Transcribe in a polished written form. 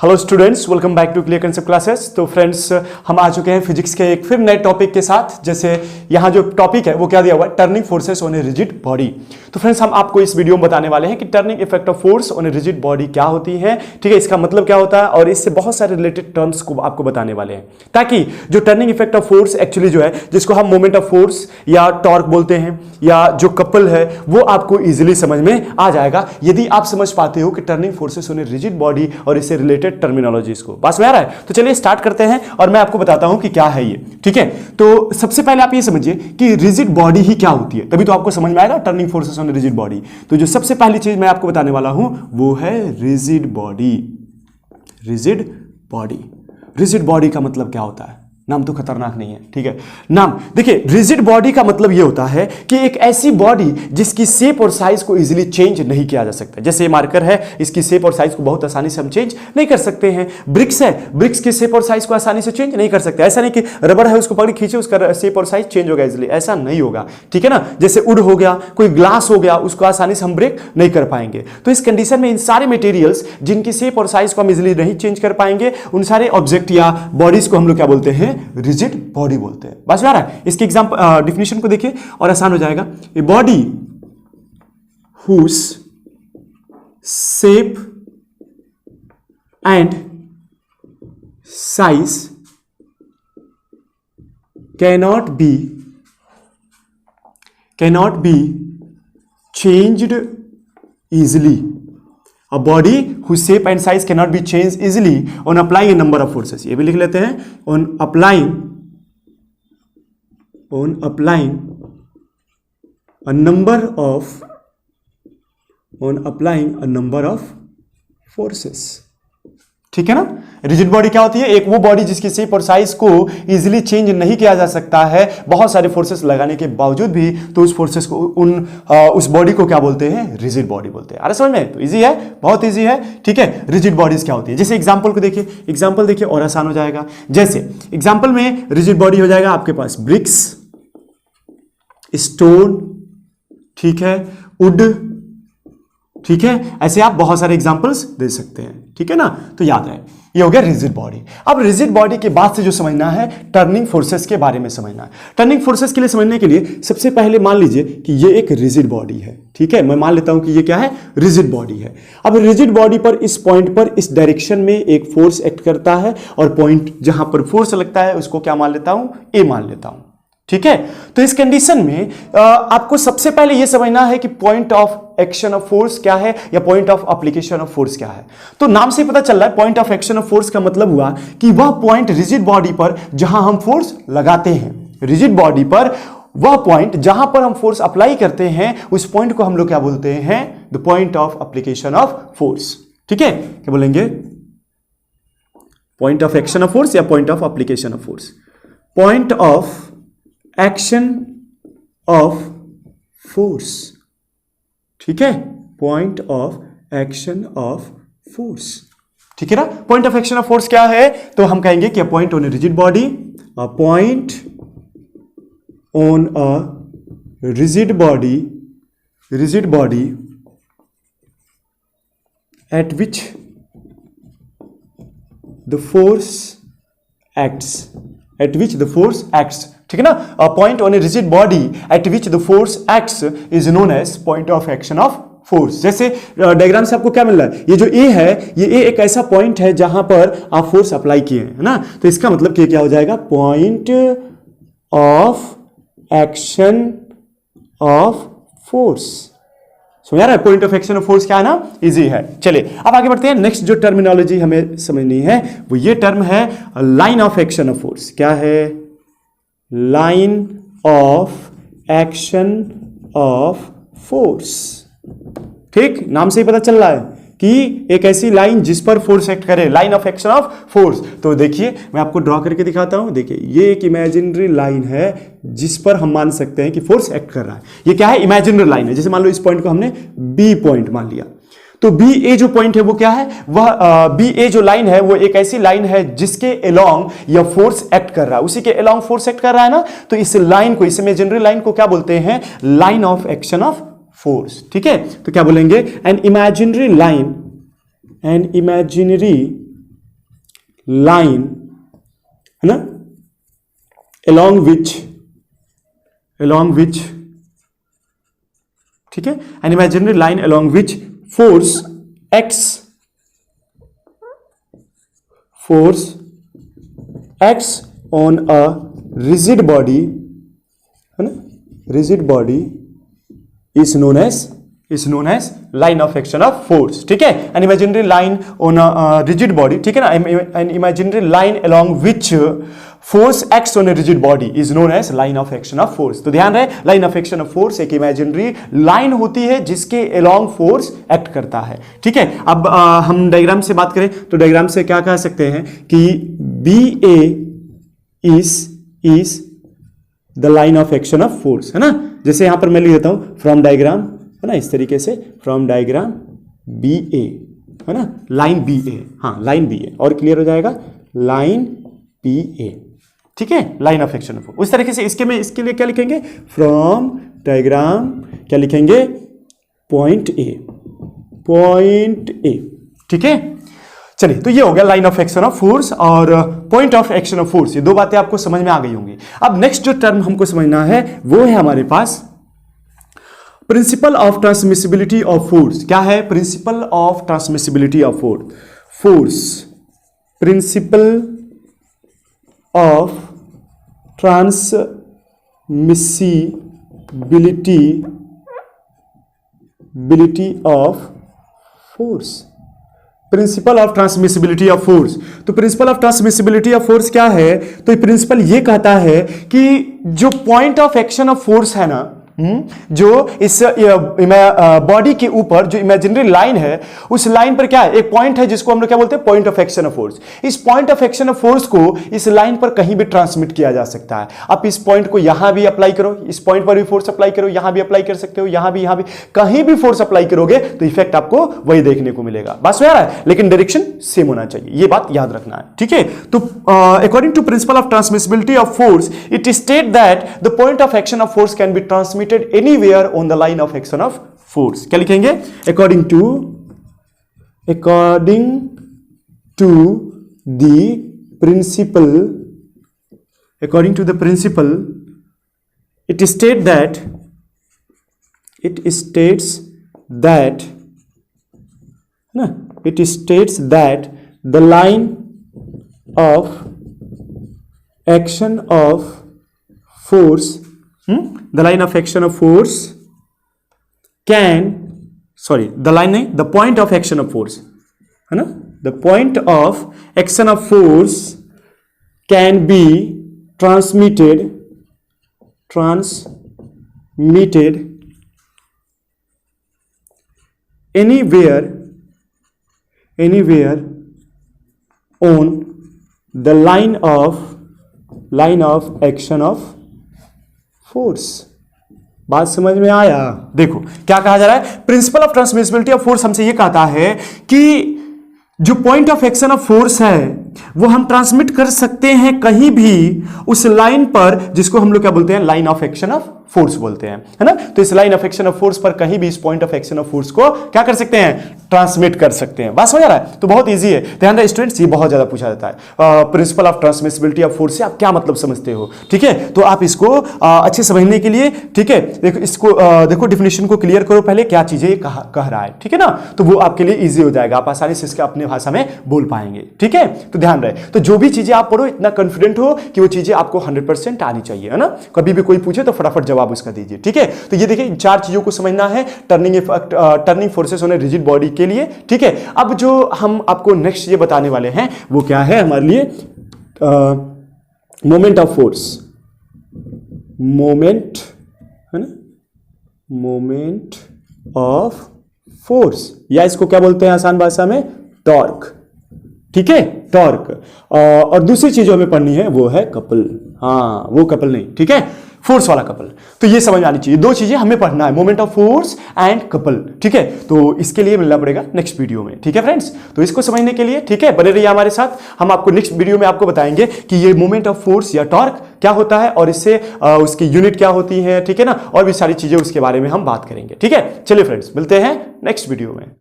Hello students, welcome back to clear concept classes. तो friends, हम आ चुके हैं फिजिक्स के एक फिर नए टॉपिक के साथ। जैसे यहाँ जो टॉपिक है वो क्या दिया हुआ है, turning forces on a rigid body. तो फ्रेंड्स, हम आपको इस वीडियो में बताने वाले हैं कि turning effect of force on a rigid body क्या होती है, ठीक है, इसका मतलब क्या होता है, और इससे बहुत सारे रिलेटेड टर्म्स को आपको बताने वाले हैं, ताकि जो turning effect of force actually जो है, जिसको हम मोमेंट ऑफ फोर्स या टॉर्क बोलते हैं, या जो कपल है, वो आपको इजिली समझ में आ जाएगा यदि आप समझ पाते हो कि turning forces on a rigid body और इससे रिलेटेड टर्मिनोलॉजीज को। बात में आ रहा है? तो चलिए स्टार्ट करते हैं और मैं आपको बताता हूं कि क्या है ये, ठीक है। तो सबसे पहले आप ये समझिए कि रिजिड बॉडी ही क्या होती है, तभी तो आपको समझ में आएगा turning forces on rigid body. तो जो सबसे पहली चीज मैं आपको बताने वाला हूं वो है rigid body. Rigid body, rigid body का मतलब क्या होता है? नाम तो खतरनाक नहीं है, ठीक है। नाम देखिए, रिजिड बॉडी का मतलब यह होता है कि एक ऐसी बॉडी जिसकी शेप और साइज को इजीली चेंज नहीं किया जा सकता। जैसे ये मार्कर है, इसकी शेप और साइज को बहुत आसानी से हम चेंज नहीं कर सकते हैं। ब्रिक्स है, ब्रिक्स की शेप और साइज को आसानी से चेंज नहीं कर सकते। ऐसा नहीं कि रबर है, उसको पकड़ खींचे, उसका शेप और साइज चेंज होगा इजीली, ऐसा नहीं होगा, ठीक है ना। जैसे वुड हो गया, कोई ग्लास हो गया, उसको आसानी से हम ब्रेक नहीं कर पाएंगे। तो इस कंडीशन में इन सारे मटेरियल्स जिनकी शेप और साइज को हम इजीली नहीं चेंज कर पाएंगे, उन सारे ऑब्जेक्ट या बॉडीज को हम लोग क्या बोलते हैं? रिजिड बॉडी बोलते हैं। बस आ रहा है? इसके एग्जांपल डिफिनेशन को देखिए और आसान हो जाएगा। A body whose shape and size cannot be changed easily. A body whose shape and size cannot be changed easily on applying a number of forces. ये भी लिख लेते हैं, on applying a number of forces. ठीक है ना। Rigid body क्या होती है? एक वो बॉडी जिसकी शेप और साइज को इजीली चेंज नहीं किया जा सकता है बहुत सारे फोर्सेस लगाने के बावजूद भी। तो उस फोर्सेस को उस बॉडी को क्या बोलते हैं? रिजिड बॉडी बोलते हैं। अरे समझ में? तो इजी है, बहुत इजी है, ठीक है। रिजिड बॉडीज क्या होती है? जैसे एग्जांपल को देखिए, एग्जांपल देखिए और आसान हो जाएगा। जैसे एग्जांपल में रिजिड बॉडी हो जाएगा आपके पास ब्रिक्स, स्टोन, ठीक है, वुड, ठीक है। ऐसे आप बहुत सारे एग्जांपल्स दे सकते हैं, ठीक है ना। तो याद रहे, ये हो गया रिजिड बॉडी। अब रिजिड बॉडी के बाद से जो समझना है, टर्निंग फोर्सेस के बारे में समझना है। टर्निंग फोर्सेस के लिए समझने के लिए सबसे पहले मान लीजिए कि ये एक रिजिड बॉडी है, ठीक है। मैं मान लेता हूं कि ये क्या है? रिजिड बॉडी है। अब रिजिड बॉडी पर इस पॉइंट पर इस डायरेक्शन में एक फोर्स एक्ट करता है, और पॉइंट जहां पर फोर्स लगता है उसको क्या मान लेता हूं? ए मान लेता हूं, ठीक है। तो इस कंडीशन में आपको सबसे पहले यह समझना है कि point of action of force क्या है, या point of application of force क्या है। तो नाम से पता चल रहा है, point of action of force का मतलब हुआ कि वह पॉइंट रिजिड बॉडी पर जहां हम फोर्स लगाते हैं, रिजिड बॉडी पर वह पॉइंट जहां पर हम फोर्स अप्लाई करते हैं, उस पॉइंट को हम लोग क्या बोलते हैं? The point of application of force, ठीक है। क्या बोलेंगे? Point of action of force या point of application of force. Point of action of force, ठीक है, point of action of force, ठीक है ना। Point of action of force क्या है? तो हम कहेंगे कि point on a rigid body, point on a rigid body at which the force acts, ठीक है ना। Point on a rigid body at which the force acts is known as point of action of force. जैसे diagram से आपको क्या मिल रहा है? ये जो ए है, ये ए एक ऐसा पॉइंट है जहां पर आप फोर्स अप्लाई किए हैं, है ना। तो इसका मतलब कि क्या हो जाएगा? Point of action of force. समझ आ रहा है? Point of action of force क्या है ना, इजी है। चलिए अब आगे बढ़ते हैं। नेक्स्ट जो टर्मिनोलॉजी हमें समझनी है वो ये टर्म है line of action of force. क्या है? Line of action of force, ठीक। नाम से ही पता चल रहा है कि एक ऐसी लाइन जिस पर फोर्स एक्ट करे, line of action of force. तो देखिए मैं आपको ड्रॉ करके दिखाता हूं। देखिए ये एक इमेजिनरी लाइन है जिस पर हम मान सकते हैं कि फोर्स एक्ट कर रहा है। ये क्या है? इमेजिनरी लाइन है। जैसे मान लो इस पॉइंट को हमने बी पॉइंट मान लिया, तो बी ए जो पॉइंट है वो क्या है? वह बी ए जो लाइन है वो एक ऐसी लाइन है जिसके अलोंग यह फोर्स एक्ट कर रहा है, उसी के अलोंग फोर्स एक्ट कर रहा है ना। तो इस लाइन को, इस इमेजिनरी लाइन को क्या बोलते हैं? Line of action of force, ठीक है। तो क्या बोलेंगे? एन इमेजिनरी लाइन, है ना, along which, ठीक है, an imaginary line along which force acts on a rigid body, है ना, rigid body is known as line of action of force, ठीक है, an imaginary line on a rigid body, ठीक है ना, an imaginary line along which force acts on a rigid body is known as line of action of force। तो ध्यान रहे, line of action of force एक imaginary line होती है जिसके along force act करता है, ठीक है। अब हम डायग्राम से बात करें तो डायग्राम से क्या कह सकते हैं कि BA is the line of action of force, है ना। जैसे यहां पर मैं लिख देता हूं फ्रॉम डायग्राम, है ना, इस तरीके से फ्रॉम डायग्राम BA, है ना, लाइन BA, हाँ लाइन BA, और क्लियर हो जाएगा लाइन BA, ठीक है, लाइन ऑफ एक्शन ऑफ, उस तरीके से इसके लिए क्या लिखेंगे, फ्रॉम डायग्राम क्या लिखेंगे, पॉइंट ए, ठीक है। चलिए, तो ये हो गया line of action of force और point of action of force, ये दो बातें आपको समझ में आ गई होंगी। अब नेक्स्ट जो टर्म हमको समझना है वो है हमारे पास principle of transmissibility of force. क्या है principle of transmissibility of force? Principle of transmissibility of force, principle of transmissibility of force. तो principle of transmissibility of force क्या है? तो ये प्रिंसिपल ये कहता है कि जो point of action of force है ना, जो इस बॉडी के ऊपर जो इमेजिनरी लाइन है, उस लाइन पर क्या है, एक पॉइंट है जिसको हम लोग क्या बोलते हैं, point of action of force. इस point of action of force को इस लाइन पर कहीं भी ट्रांसमिट किया जा सकता है। आप इस पॉइंट को यहां भी अप्लाई करो, इस पॉइंट पर भी फोर्स अप्लाई करो, यहां भी अप्लाई कर सकते हो, यहां भी कहीं भी फोर्स अप्लाई करोगे तो इफेक्ट आपको वही देखने को मिलेगा। बात समझ आ रहा है? लेकिन डायरेक्शन सेम होना चाहिए, ये बात याद रखना है, ठीक है। तो according to principle of transmissibility of force, it state that the point of action of force can be transmitted anywhere on the line of action of force। क्या लिखेंगे? according to the principle it states that the line of action of force the line of action of force the point of action of force, है ना, the point of action of force can be transmitted anywhere on the line of action of force. बात समझ में आया? देखो क्या कहा जा रहा है, principle of transmissibility of force हमसे ये कहता है कि जो point of action of force है वो हम ट्रांसमिट कर सकते हैं कहीं भी उस लाइन पर जिसको हम लोग क्या बोलते हैं, line of action of force बोलते हैं, है ना। तो इस line of action of force पर कहीं भी इस point of action of force को क्या कर सकते हैं, ट्रांसमिट कर सकते हैं। बात समझ आ रहा है? तो बहुत इजी है, ध्यान रहे स्टूडेंट्स, ये बहुत ज्यादा पूछा जाता है। Principle of transmissibility of force से आप क्या मतलब समझते हो, ठीक है। तो आप इसको अच्छे समझने के लिए, ठीक है, देखो इसको देखो डिफिनेशन को क्लियर करो पहले, क्या चीजें कह रहा है, ठीक है ना। तो वो आपके लिए ईजी हो जाएगा, आप आसानी से इसके अपने भाषा में बोल पाएंगे, ठीक है। तो ध्यान रहे, तो जो भी चीजें आप पढ़ो इतना कॉन्फिडेंट हो कि वो चीजें आपको 100% आनी चाहिए, है ना। कभी भी कोई पूछे तो फटाफट जवाब उसका दीजिए, ठीक है। तो ये देखिए, इन चार चीजों को समझना है turning forces on a rigid body के लिए, ठीक है। अब जो हम आपको नेक्स्ट ये बताने वाले हैं वो क्या है हमारे लिए, मोमेंट ऑफ फोर्स, मोमेंट, है ना, मोमेंट ऑफ फोर्स, या इसको क्या बोलते हैं आसान भाषा में, टॉर्क, ठीक है, टॉर्क। और दूसरी चीज हमें पढ़नी है वो है कपल, हाँ वो कपल नहीं, ठीक है, फोर्स वाला कपल। तो ये समझ आनी चाहिए, दो चीजें हमें पढ़ना है, moment of force and couple, ठीक है। तो इसके लिए मिलना पड़ेगा नेक्स्ट वीडियो में, ठीक है फ्रेंड्स। तो इसको समझने के लिए, ठीक है, बने रहिए हमारे साथ। हम आपको नेक्स्ट वीडियो में आपको बताएंगे कि ये मोमेंट ऑफ फोर्स या टॉर्क क्या होता है और इससे उसकी यूनिट क्या होती है, ठीक है ना, और भी सारी चीजें उसके बारे में हम बात करेंगे, ठीक है। चलिए फ्रेंड्स, मिलते हैं नेक्स्ट वीडियो में।